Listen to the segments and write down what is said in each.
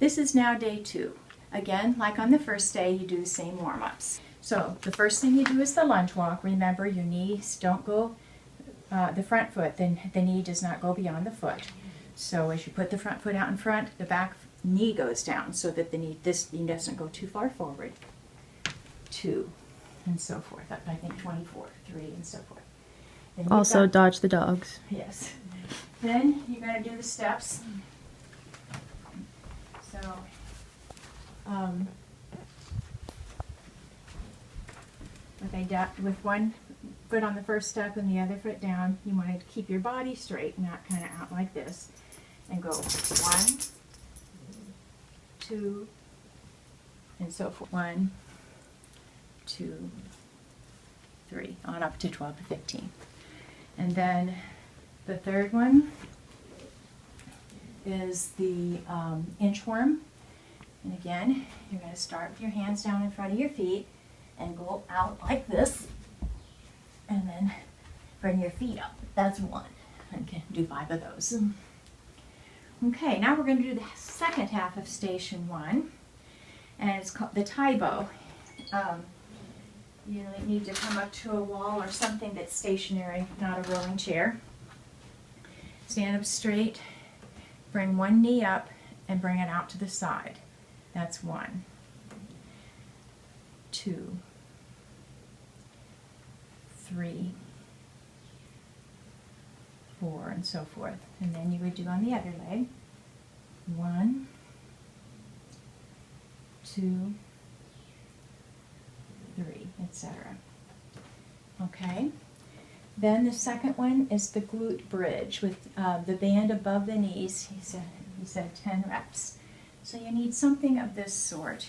This is now day 2. Again, like on the first day, you do the same warm-ups. So the first thing you do is the lunge walk. Remember, your knees don't go, the front foot, then the knee does not go beyond the foot. So as you put the front foot out in front, the back knee goes down so that this knee doesn't go too far forward. 2, and so forth. Up, I think 24, 3, and so forth. Then Also dodge the dogs. Yes. Then you're going to do the steps. So, with one foot on the first step and the other foot down, you want to keep your body straight, not kind of out like this, and go 1, 2, and so forth. 1, 2, 3, on up to 12 to 15. And then the third one is the inchworm. And again, you're going to start with your hands down in front of your feet and go out like this. And then bring your feet up. That's 1. Okay, do 5 of those. Okay, now we're going to do the second half of station 1. And it's called the Tae-Bo. You need to come up to a wall or something that's stationary, not a rolling chair. Stand up straight, bring one knee up, and bring it out to the side. That's 1, 2, 3, 4, and so forth. And then you would do on the other leg. 1, 2, 3, etc. Okay. Then the second one is the glute bridge with the band above the knees. He said 10 reps. So you need something of this sort.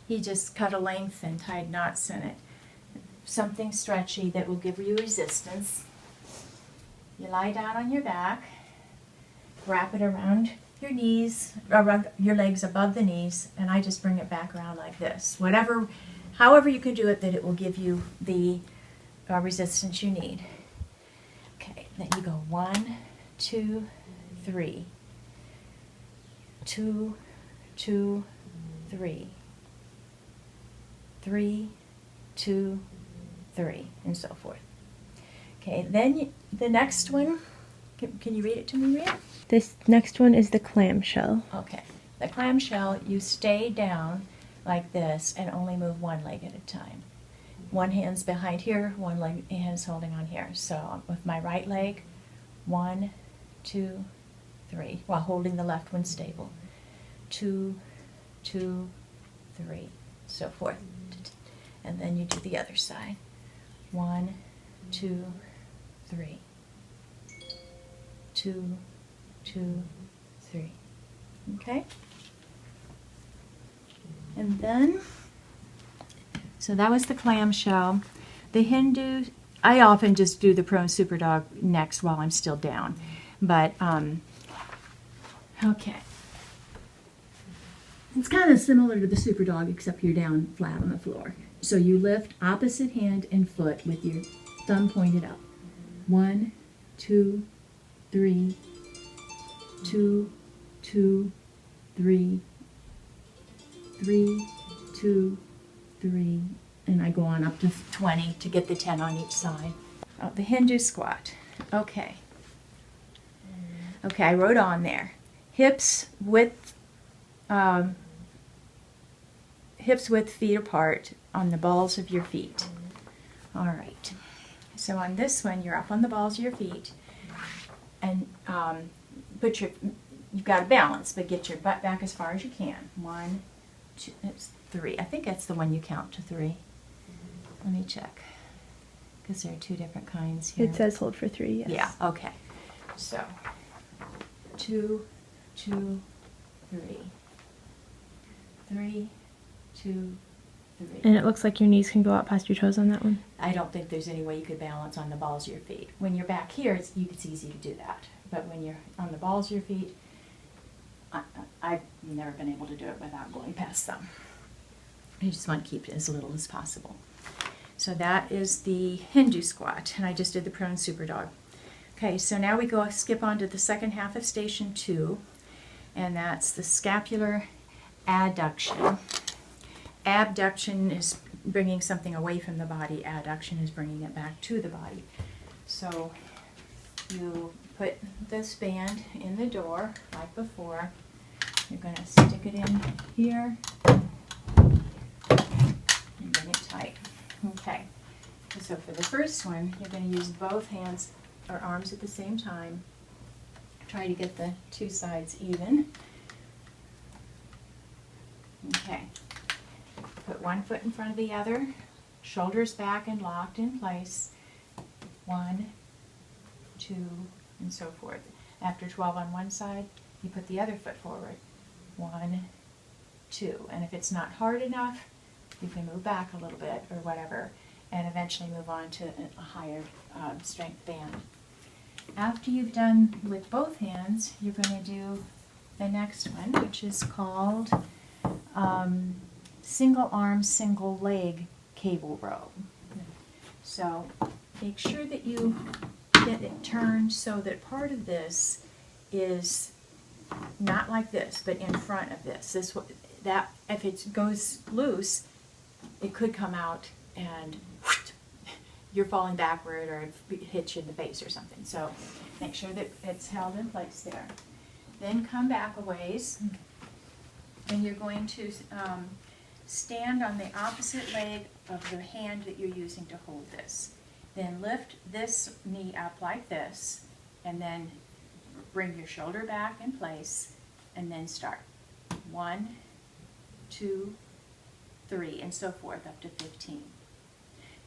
He just cut a length and tied knots in it. Something stretchy that will give you resistance. You lie down on your back, wrap it around your knees, around your legs above the knees, and I just bring it back around like this. However you can do it, that it will give you the resistance you need. Okay, then you go 1, 2, 3. 2, 2, 3. 3, 2, 3, and so forth. Okay, then the next one, can you read it to me, Rhea? This next one is the clamshell. Okay, the clamshell, you stay down like this and only move one leg at a time. One hand's behind here, one leg hand's holding on here. So with my right leg, 1, 2, 3, while holding the left one stable. 2, 2, 3, so forth. And then you do the other side. 1, 2, 3. 2, 2, 3. Okay? And then, so that was the clamshell. The Hindu, I often just do the prone super dog next while I'm still down. But, okay. It's kind of similar to the super dog, except you're down flat on the floor. So you lift opposite hand and foot with your thumb pointed up. 1, 2, 3, 2, 2, 3, 3, 2, 3, and I go on up to 20 to get the 10 on each side. Oh, the Hindu squat. Okay. Okay, I wrote on there. Hips width, feet apart on the balls of your feet. All right. So on this one, you're up on the balls of your feet, and you've got to balance, but get your butt back as far as you can. 1, 2, that's 3. I think that's the one you count to 3. Let me check, because there are 2 different kinds here. It says hold for 3, yes. Yeah, okay. So, 2, 2, 3. 3, 2, 3. And it looks like your knees can go out past your toes on that one. I don't think there's any way you could balance on the balls of your feet. When you're back here, it's easy to do that. But when you're on the balls of your feet, I've never been able to do it without going past them. You just want to keep it as little as possible. So that is the Hindu squat, and I just did the prone super dog. Okay, so now we skip on to the second half of station 2, and that's the scapular adduction. Abduction is bringing something away from the body. Adduction is bringing it back to the body. So you put this band in the door like before. You're going to stick it in here and bring it tight. Okay. So for the first one, you're going to use both hands or arms at the same time. Try to get the two sides even. Okay. Put one foot in front of the other, shoulders back and locked in place. 1, 2, and so forth. After 12 on one side, you put the other foot forward. 1, 2. And if it's not hard enough, you can move back a little bit or whatever, and eventually move on to a higher strength band. After you've done with both hands, you're going to do the next one, which is called single arm, single leg cable row. So make sure that you get it turned so that part of this is not like this, but in front of this. That if it goes loose, it could come out and you're falling backward or it hits you in the face or something. So make sure that it's held in place there. Then come back a ways, and you're going to stand on the opposite leg of the hand that you're using to hold this. Then lift this knee up like this, and then bring your shoulder back in place, and then start. 1, 2, 3, and so forth up to 15.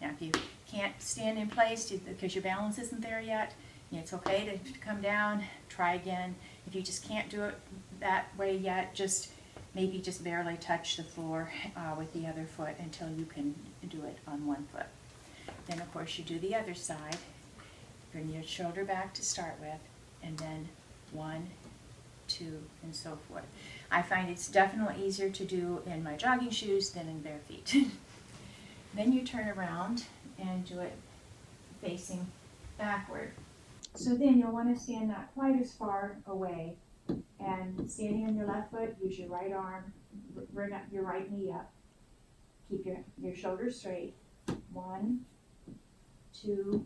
Now, if you can't stand in place because your balance isn't there yet, it's okay to come down, try again. If you just can't do it that way yet, maybe just barely touch the floor with the other foot until you can do it on one foot. Then, of course, you do the other side. Bring your shoulder back to start with, and then 1, 2, and so forth. I find it's definitely easier to do in my jogging shoes than in bare feet. Then you turn around and do it facing backward. So then you'll want to stand not quite as far away, and standing on your left foot, use your right arm, bring up your right knee up. Keep your shoulders straight. 1, 2,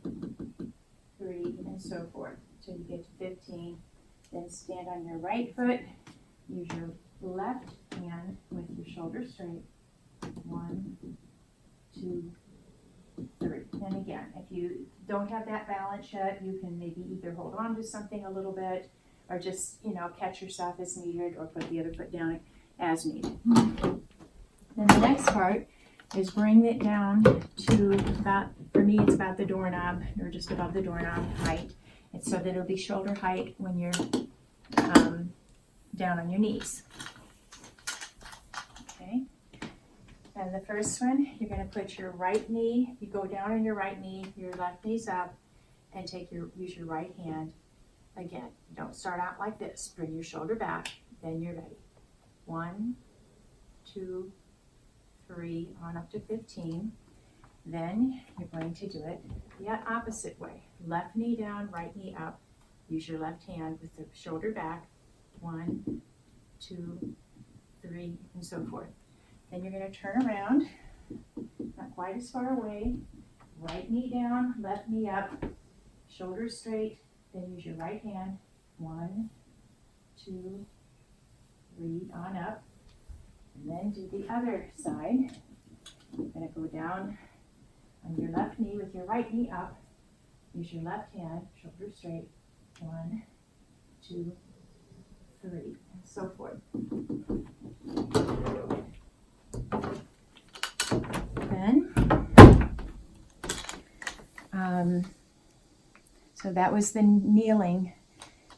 3, and so forth till you get to 15. Then stand on your right foot, use your left hand with your shoulders straight. 1, 2, 3. And again, if you don't have that balance yet, you can maybe either hold on to something a little bit or just, catch yourself as needed or put the other foot down as needed. Then the next part is bring it down to about, for me, it's about the doorknob or just above the doorknob height. It's so that it'll be shoulder height when you're down on your knees. Okay. And the first one, you're going to put your right knee, you go down on your right knee, your left knee's up, and use your right hand. Again, don't start out like this. Bring your shoulder back, then you're ready. 1, 2, 3, on up to 15. Then you're going to do it the opposite way. Left knee down, right knee up. Use your left hand with the shoulder back. 1, 2, 3, and so forth. Then you're going to turn around, not quite as far away. Right knee down, left knee up, shoulders straight. Then use your right hand. 1, 2, 3, on up. And then do the other side. You're going to go down on your left knee with your right knee up. Use your left hand, shoulders straight. 1, 2, 3, and so forth. Then, so that was the kneeling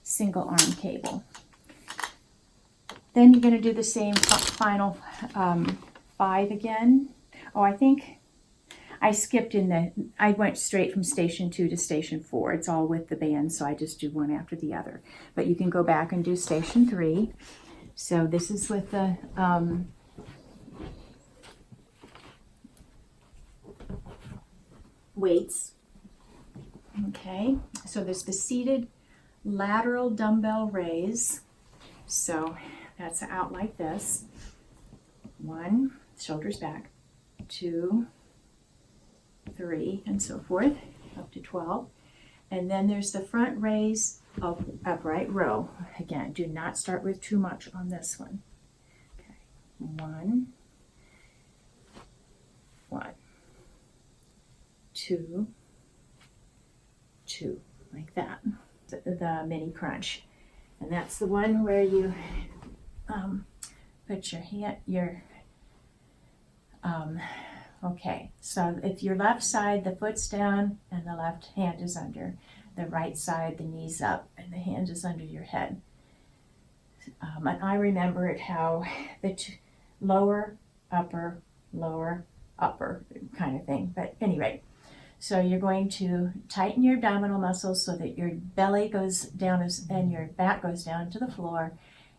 single arm cable. Then you're going to do the same final 5 again. Oh, I think I skipped I went straight from station 2 to station 4. It's all with the band, so I just do one after the other. But you can go back and do station 3. So this is with the weights. Okay, so there's the seated lateral dumbbell raise. So that's out like this. 1, shoulders back, 2, 3, and so forth, up to 12. And then there's the front raise of upright row. Again, do not start with too much on this one. Okay, 1, 1, 2, 2, like that. The mini crunch. And that's the one where you put your hand, okay, so if your left side, the foot's down and the left hand is under, the right side, the knee's up and the hand is under your head. And I remember it how the lower, upper kind of thing. But anyway, so you're going to tighten your abdominal muscles so that your belly goes down and your back goes down to the floor.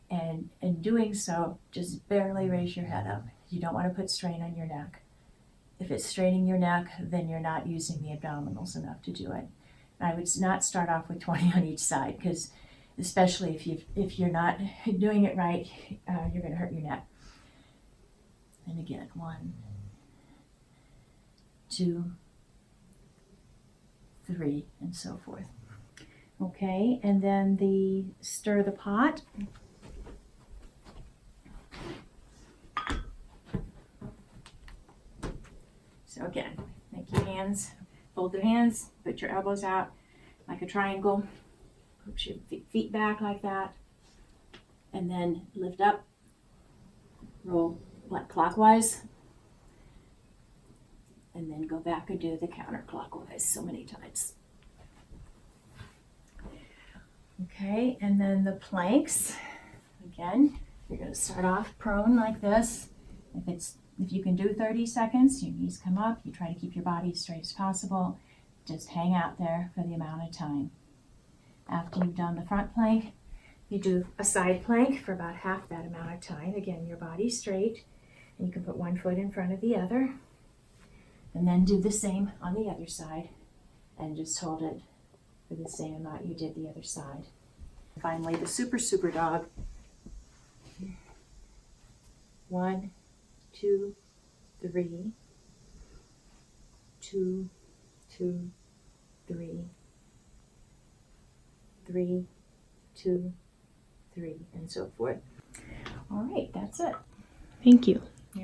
And in doing so, just barely raise your head up. You don't want to put strain on your neck. If it's straining your neck, then you're not using the abdominals enough to do it. I would not start off with 20 on each side, because especially if you're not doing it right, you're going to hurt your neck. And again, 1, 2, 3, and so forth. Okay, and then the stir the pot. So again, make your hands, fold your hands, put your elbows out like a triangle, put your feet back like that, and then lift up, roll like clockwise, and then go back and do the counterclockwise so many times. Okay, and then the planks. Again, you're going to start off prone like this. If you can do 30 seconds, your knees come up, you try to keep your body as straight as possible. Just hang out there for the amount of time. After you've done the front plank, you do a side plank for about half that amount of time. Again, your body's straight, and you can put one foot in front of the other. And then do the same on the other side, and just hold it for the same amount you did the other side. Finally, the super dog. 1, 2, 3, 2, 2, 3, 3, 2, 3, and so forth. All right, that's it. Thank you.